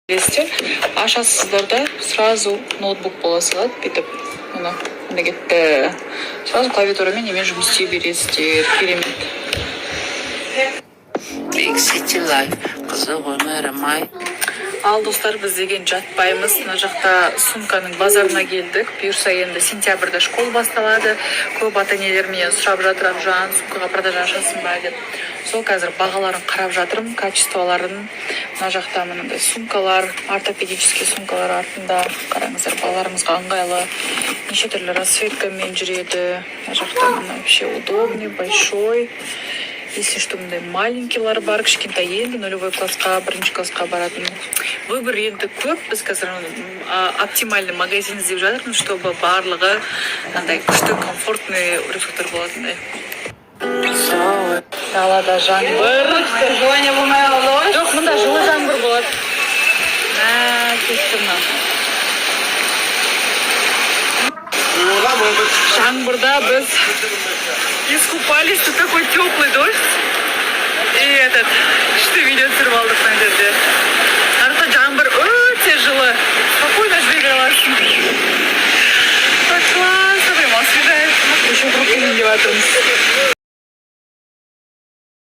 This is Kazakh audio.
Ашасыздар да сразу ноутбук бола салады бүйтіп мына кетті. Сразу клавиатурамен немен жұмыс істей бересіздер. Керемет. Big City Life қызығы өмірімай. Ал достар, біз деген жатпаймыз. Мына жақта сумканың базарына келдік. Бұйырса енді сентябрьда школ басталады. Көп ата-енелер менен сұрап жатыр, Жан, сумкаға продажа ашасың ба деп. Сол қазір бағаларын қарап жатырмын, качестволарын. Мына жақта мынандай сумкалар, ортопедический сумкалар артында. Қараңыздар, балаларымызға ыңғайлы. Неше түрлі расцветкамен жүреді. Мына жақта вообще удобный, большой. Если что, мындай маленькийлар бар, кішкентай енді нулевой классқа, бірінші классқа баратын. Выбор енді көп. Біз қазір оптимальный магазин іздеп жатырмыз, чтобы барлығы андай күшті, комфортный рюкзактар болатындай. Далада жаңбыр. Жоқ, мында жылы жаңбыр болады. Кетті мына. Жаңбырда біз искупались, тут такой теплый дождь. И күшті видео түсіріп алдық мына жерде. Арқта жаңбыр өте жылы. Спокойно жүре аласың. Так классно, прям освежает. Еще в руки не деватырмыз.